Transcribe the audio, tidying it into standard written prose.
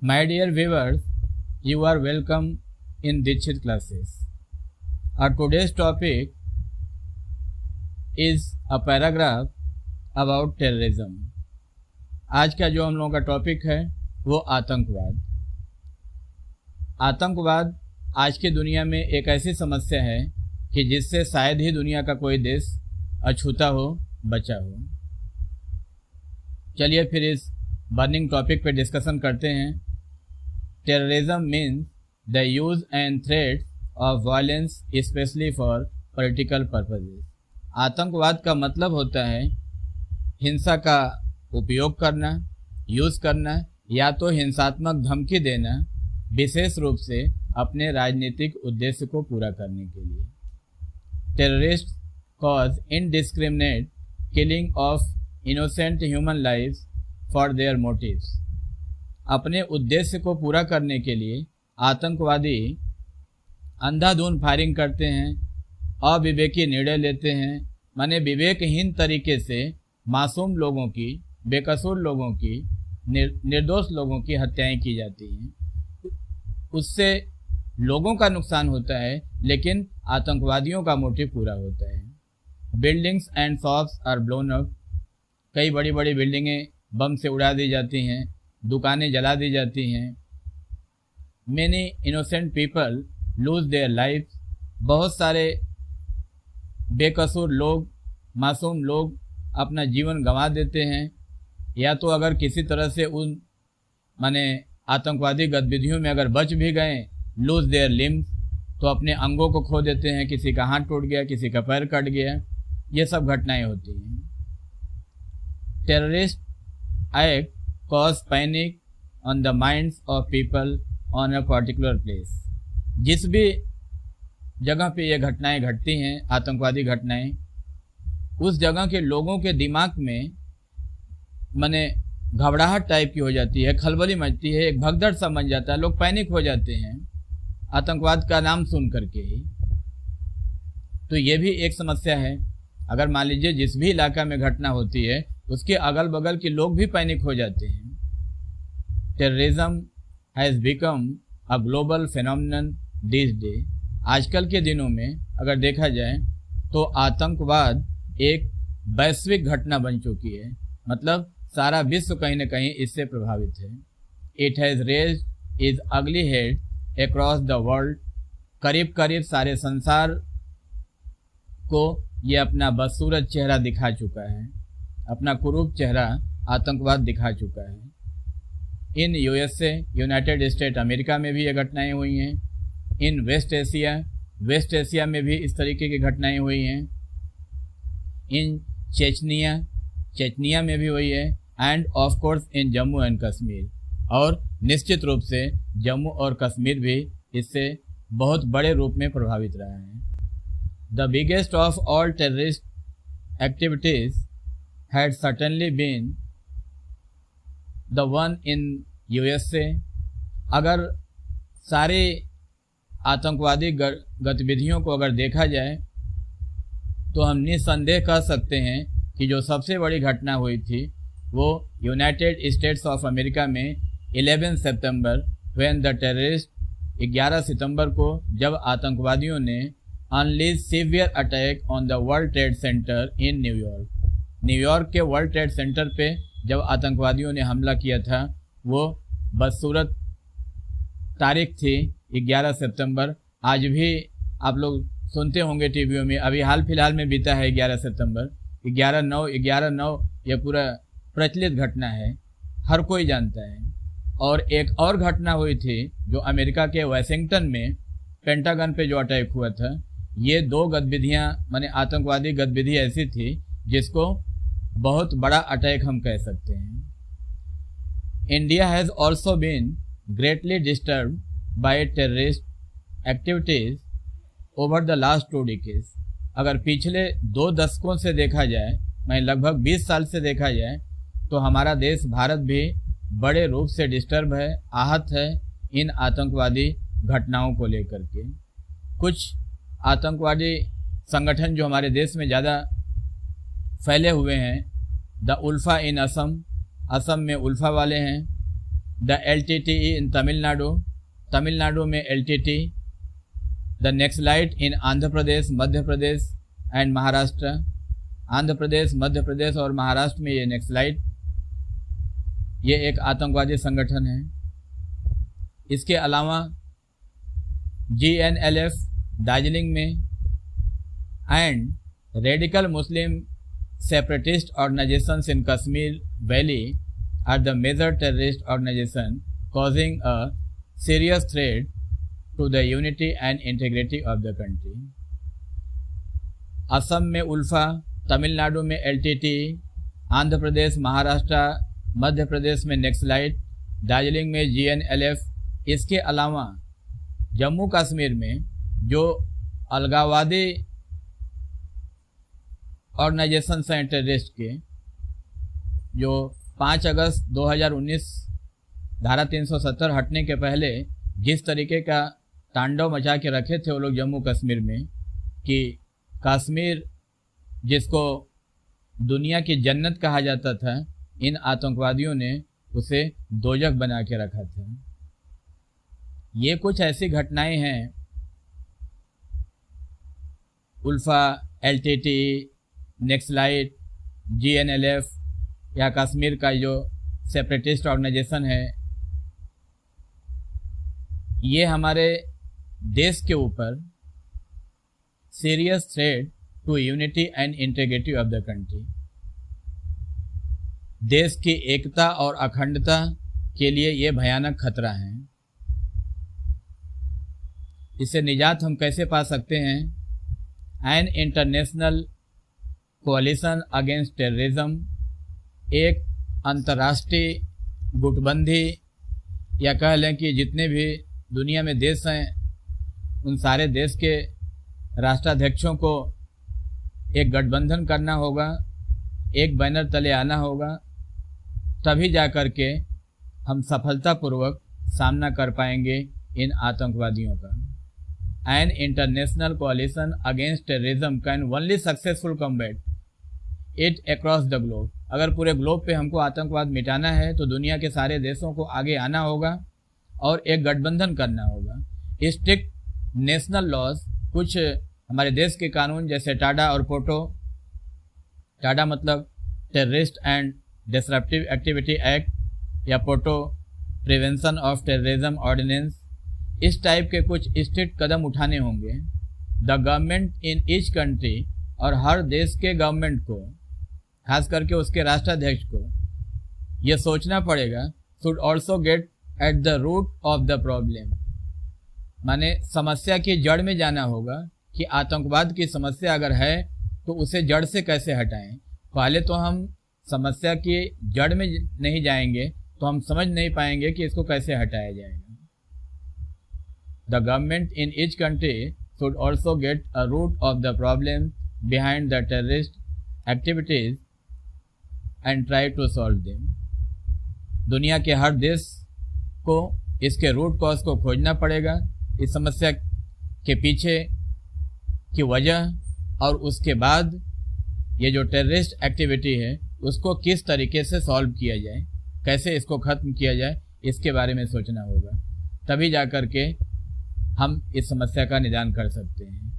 My dear viewers, you are welcome in Dikshit classes. Our today's topic is a paragraph about terrorism. आज का जो हम लोगों का टॉपिक है वो आतंकवाद। आतंकवाद आज की दुनिया में एक ऐसी समस्या है कि जिससे शायद ही दुनिया का कोई देश अछूता हो, बचा हो। चलिए फिर इस बर्निंग टॉपिक पे डिस्कशन करते हैं। Terrorism means the use and threats of violence specially for political purposes. आतंकवाद का मतलब होता है हिंसा का उपयोग करना, यूज़ करना या तो हिंसात्मक धमकी देना, विशेष रूप से अपने राजनीतिक उद्देश्य को पूरा करने के लिए। Terrorist cause indiscriminate killing of innocent human lives for their motives. अपने उद्देश्य को पूरा करने के लिए आतंकवादी अंधाधुंध फायरिंग करते हैं, अविवेकी निर्णय लेते हैं, माने विवेकहीन तरीके से मासूम लोगों की, बेकसूर लोगों की, निर्दोष लोगों की हत्याएं की जाती हैं। उससे लोगों का नुकसान होता है, लेकिन आतंकवादियों का मोटिव पूरा होता है। Buildings and shops are blown up. कई बड़ी बड़ी बिल्डिंगें बम से उड़ा दी जाती हैं, दुकानें जला दी जाती हैं। Many innocent people lose their life. बहुत सारे बेकसूर लोग, मासूम लोग अपना जीवन गंवा देते हैं, या तो अगर किसी तरह से उन माने आतंकवादी गतिविधियों में अगर बच भी गए, लूज देयर लिम्स, तो अपने अंगों को खो देते हैं। किसी का हाथ टूट गया, किसी का पैर कट गया, ये सब घटनाएं होती हैं। Terrorist act cause panic on the minds of people on a particular place. जिस भी जगह पे ये घटनाएं घटती हैं, आतंकवादी घटनाएं, उस जगह के लोगों के दिमाग में माने घबराहट टाइप की हो जाती है, खलबली मचती है, एक भगदड़ सा बन जाता है, लोग पैनिक हो जाते हैं आतंकवाद का नाम सुन करके ही। तो ये भी एक समस्या है। अगर मान लीजिए जिस भी इलाका में घटना होती है, उसके अगल बगल के लोग भी पैनिक हो जाते हैं। Terrorism has become a global phenomenon this day. आजकल के दिनों में अगर देखा जाए तो आतंकवाद एक वैश्विक घटना बन चुकी है, मतलब सारा विश्व कहीं न कहीं इससे प्रभावित है। इट हैज़ रेज्ड इज अगली हेड अक्रॉस द वर्ल्ड। करीब करीब सारे संसार को ये अपना बदसूरत चेहरा दिखा चुका है, अपना कुरूप चेहरा आतंकवाद दिखा चुका है। In USA, United state America में भी ये घटनाएं हुई हैं। इन वेस्ट एशिया में भी इस तरीके की घटनाएं हुई हैं। इन चेचनिया में भी हुई है, end of course in Jammu and Kashmir. और निश्चित रूप से जम्मू और कश्मीर भी इससे बहुत बड़े रूप में प्रभावित रहा है। The biggest of all terrorist activities had certainly been the one in USA. अगर सारे आतंकवादी गतिविधियों को अगर देखा जाए तो हम निस्संदेह कह सकते हैं कि जो सबसे बड़ी घटना हुई थी वो यूनाइटेड स्टेट्स ऑफ अमेरिका में 11 सितंबर, व्हेन द टेररिस्ट 11 सितंबर को जब आतंकवादियों ने unleash severe attack on the world trade centre in New York के वर्ल्ड ट्रेड सेंटर पे जब आतंकवादियों ने हमला किया था, वो बदसूरत तारीख थी 11 सितंबर। आज भी आप लोग सुनते होंगे टीवियों में, अभी हाल फिलहाल में बीता है 11 सितंबर। 11/9 यह पूरा प्रचलित घटना है, हर कोई जानता है। और एक और घटना हुई थी जो अमेरिका के वाशिंगटन में पेंटागन पे जो अटैक हुआ था। ये दो गतिविधियाँ माने आतंकवादी गतिविधि ऐसी थी जिसको बहुत बड़ा अटैक हम कह सकते हैं। India has also been greatly disturbed by terrorist activities over the last 2 decades. अगर पिछले 2 दशकों से देखा जाए, मैं लगभग 20 साल से देखा जाए, तो हमारा देश भारत भी बड़े रूप से डिस्टर्ब है, आहत है इन आतंकवादी घटनाओं को लेकर के। कुछ आतंकवादी संगठन जो हमारे देश में ज़्यादा फैले हुए हैं, द उल्फा इन असम में उल्फा वाले हैं, द LTTE इन तमिलनाडु में LTT, the naxalite in Andhra Pradesh, Madhya Pradesh and Maharashtra, Andhra Pradesh, Madhya Pradesh और महाराष्ट्र में ये नक्सलाइट, ये एक आतंकवादी संगठन है। इसके अलावा GNLF दार्जिलिंग में and radical Muslim separatist organisations in Kashmir valley are the major terrorist organisation causing a serious threat to the unity and integrity of the country. Assam में उल्फा, तमिलनाडु में LTT, आंध्र प्रदेश, महाराष्ट्र, मध्य प्रदेश में नक्सलाइट, दार्जिलिंग में GNLF। इसके अलावा जम्मू कश्मीर में जो अलगाववादी ऑर्गेनाइजेशन हैं टेररिस्ट के, जो 5 अगस्त 2019 धारा 370 हटने के पहले जिस तरीके का तांडव मचा के रखे थे वो लोग जम्मू कश्मीर में, कि कश्मीर जिसको दुनिया की जन्नत कहा जाता था, इन आतंकवादियों ने उसे दोजख बना के रखा था। ये कुछ ऐसी घटनाएं हैं, उल्फा, LTT, नक्सलाइट, GNLF या कश्मीर का जो सेपरेटिस्ट ऑर्गेनाइजेशन है, ये हमारे देश के ऊपर serious threat to unity and integrity of the country, देश की एकता और अखंडता के लिए ये भयानक खतरा है। इससे निजात हम कैसे पा सकते हैं? एन इंटरनेशनल कोalition अगेंस्ट टेररिज्म, एक अंतर्राष्ट्रीय गुटबंदी, या कह लें कि जितने भी दुनिया में देश हैं उन सारे देश के राष्ट्राध्यक्षों को एक गठबंधन करना होगा, एक बैनर तले आना होगा, तभी जा कर के हम सफलतापूर्वक सामना कर पाएंगे इन आतंकवादियों का। An international कोalition against terrorism can only successful combat it across the globe. अगर पूरे ग्लोब पे हमको आतंकवाद मिटाना है तो दुनिया के सारे देशों को आगे आना होगा और एक गठबंधन करना होगा। स्ट्रिक्ट नेशनल लॉज, कुछ हमारे देश के कानून जैसे टाडा और पोटो, टाडा मतलब terrorist and disruptive activity act या POTO prevention of terrorism ordinance, इस टाइप के कुछ स्ट्रिक्ट कदम उठाने होंगे। The government in each country, और हर देश के गवर्नमेंट को, खास करके उसके राष्ट्राध्यक्ष को यह सोचना पड़ेगा, should also get at the root of the problem, माने समस्या की जड़ में जाना होगा कि आतंकवाद की समस्या अगर है तो उसे जड़ से कैसे हटाएं। पहले तो हम समस्या की जड़ में नहीं जाएंगे तो हम समझ नहीं पाएंगे कि इसको कैसे हटाया जाएगा। The government in each country should also get a root of the problem behind the terrorist activities and try to solve them. दुनिया के हर देश को इसके रूट कॉज को खोजना पड़ेगा, इस समस्या के पीछे की वजह, और उसके बाद ये जो टेररिस्ट एक्टिविटी है उसको किस तरीके से सॉल्व किया जाए, कैसे इसको ख़त्म किया जाए, इसके बारे में सोचना होगा। तभी जा कर के हम इस समस्या का निदान कर सकते हैं।